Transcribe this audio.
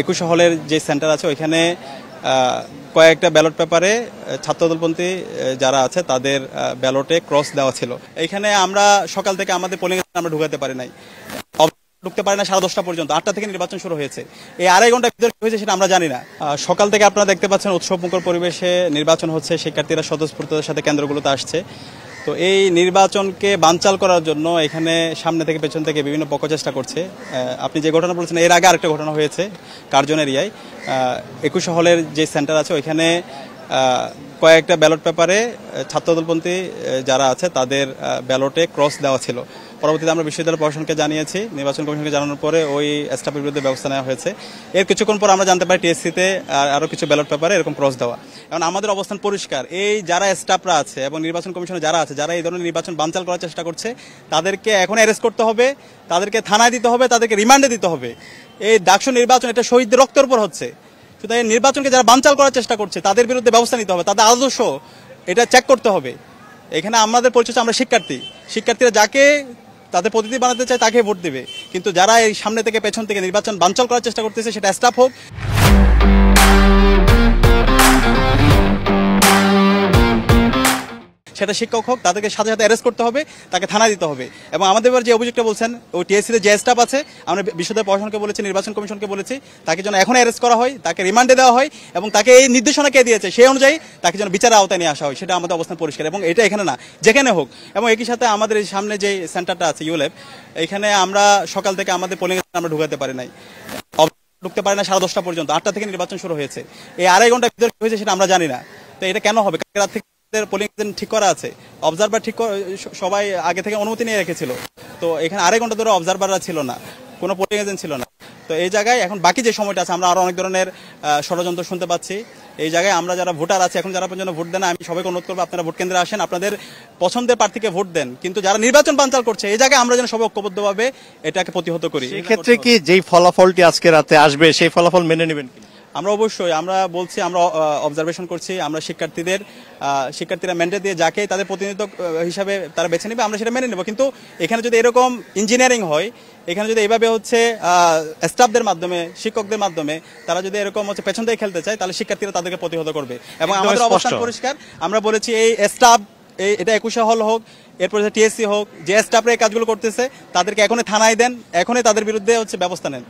21 হলের যে সেন্টার আছে ওইখানে কয়েকটা ব্যালট পেপারে ছাত্রদলপন্থী যারা আছে তাদের ব্যালটে ক্রস দেওয়া ছিল। এখানে আমরা সকাল থেকে আমাদের পোলিং আমরা ঢুকাতে পারি নাই, ঢুকতে পারে না 10:30 পর্যন্ত। 8টা থেকে নির্বাচন শুরু হয়েছে, এই আড়াই ঘন্টা ভিতরে কি হয়েছে সেটা আমরা জানি না। সকাল থেকে আপনারা দেখতে পাচ্ছেন উৎসবমুখর পরিবেশে নির্বাচন হচ্ছে, শিক্ষার্থীরা স্বতঃস্ফূর্ততার সাথে কেন্দ্রগুলোতে আসছে। তো এই নির্বাচনকে বানচাল করার জন্য এখানে সামনে থেকে পেছন থেকে বিভিন্ন পক্ষ চেষ্টা করছে। আপনি যে ঘটনা বলছেন এর আগে আরেকটা ঘটনা হয়েছে কার্জন এরিয়ায়, 21 হলের যে সেন্টার আছে ওইখানে কয়েকটা ব্যালট পেপারে ছাত্রদলপন্থী যারা আছে তাদের ব্যালটে ক্রস দেওয়া ছিল। পরবর্তীতে আমরা বিশ্ববিদ্যালয় প্রশাসনকে জানিয়েছি, নির্বাচন কমিশনকে জানানোর পরে ওই স্টাফের বিরুদ্ধে ব্যবস্থা নেওয়া হয়েছে। এর কিছুক্ষণ পর আমরা জানতে পারি টিএসসিতে আরও কিছু ব্যালট পেপারে এরকম ক্রস দেওয়া। এখন আমাদের অবস্থান পরিষ্কার, এই যারা স্টাফরা আছে এবং নির্বাচন কমিশনে যারা আছে, যারা এই ধরনের নির্বাচন বানচাল করার চেষ্টা করছে, তাদেরকে এখন অ্যারেস্ট করতে হবে, তাদেরকে থানায় দিতে হবে, তাদেরকে রিমান্ডে দিতে হবে। এই ডাকসু নির্বাচন এটা শহীদদের রক্তের উপর হচ্ছে, সুতরাং এই নির্বাচনকে যারা বানচাল করার চেষ্টা করছে তাদের বিরুদ্ধে ব্যবস্থা নিতে হবে, তাদের আদর্শ এটা চেক করতে হবে। এখানে আমাদের পরিচয় আমরা শিক্ষার্থীরা যাকে তাদের প্রতিনিধি বানাতে চায় তাকে ভোট দেবে, কিন্তু যারা এই সামনে থেকে পেছন থেকে নির্বাচন বানচাল করার চেষ্টা করতেছে, সেটা স্টাফ হোক, সেটা শিক্ষক হোক, তাদেরকে সাথে সাথে অ্যারেস্ট করতে হবে, তাকে থানায় দিতে হবে। এবং আমাদের এবার যে অভিযোগটা বলছেন, ওই টিএসসিতে যে স্টাফ আছে, আমরা বিশ্ববিদ্যালয় প্রশাসনকে বলেছি, নির্বাচন কমিশনকে বলেছি, তাকে যেন এখন অ্যারেস্ট করা হয়, তাকে রিমান্ডে দেওয়া হয় এবং তাকে এই নির্দেশনা কে দিয়েছে সেই অনুযায়ী তাকে যেন বিচারের আওতায় নিয়ে আসা হয়, সেটা আমাদের অবস্থান পরিষ্কার। এবং এটা এখানে না, যেখানে হোক। এবং একই সাথে আমাদের এই সামনে যে সেন্টারটা আছে ইউল্যাব, এখানে আমরা সকাল থেকে আমাদের পোলিং আমরা ঢুকাতে পারি নাই, ঢুকতে পারে না 10:30 পর্যন্ত। 8টা থেকে নির্বাচন শুরু হয়েছে, এই আড়াই ঘন্টা ভিতরে কি হয়েছে সেটা আমরা জানি না। তো এটা কেন হবে? কালকে রাত থেকে পোলিং ঠিক করা আছে, অবজারভার সবাই আগে থেকে অনুমতি নিয়ে রেখেছিল। তো এখানে আড়াই ঘন্টা ধরে অবজারভাররা ছিল না, কোনো পোলিং এজেন্ট ছিল না। তো এই জায়গায় এখন বাকি যে সময়টা আছে আমরা আরো অনেক ধরনের ষড়যন্ত্র শুনতে পাচ্ছি। এই জায়গায় আমরা যারা ভোটার আছে, এখন যারা পর্যন্ত ভোট দেন, আমি সবাইকে অনুরোধ করবো আপনারা ভোট কেন্দ্রে আসেন, আপনাদের পছন্দের প্রার্থীকে ভোট দেন, কিন্তু যারা নির্বাচন বানচাল করছে এই জায়গায় আমরা যেন সবাই ঐক্যবদ্ধভাবে এটাকে প্রতিহত করি। এক্ষেত্রে কি যেই ফলাফলটি আজকে রাতে আসবে সেই ফলাফল মেনে নেবেন? আমরা অবশ্যই, আমরা বলছি, আমরা অবজারভেশন করছি, আমরা শিক্ষার্থীরা ম্যান্ডেট দিয়ে যাকে তাদের প্রতিনিধিত্ব হিসাবে তারা বেছে নেবে, আমরা সেটা মেনে নেব। কিন্তু এখানে যদি এরকম ইঞ্জিনিয়ারিং হয়, এখানে যদি এইভাবে হচ্ছে স্টাফদের মাধ্যমে, শিক্ষকদের মাধ্যমে তারা যদি এরকম হচ্ছে পেছন দিয়ে খেলতে চায়, তাহলে শিক্ষার্থীরা তাদেরকে প্রতিহত করবে। এবং আমাদের অবস্থান পরিষ্কার, আমরা বলেছি এই স্টাফ, এটা 21 হল হোক, এরপরে টিএসসি হোক, যে স্টাফরা এই কাজগুলো করতেছে তাদেরকে এখনই থানায় দেন, এখনই তাদের বিরুদ্ধে হচ্ছে ব্যবস্থা নেন।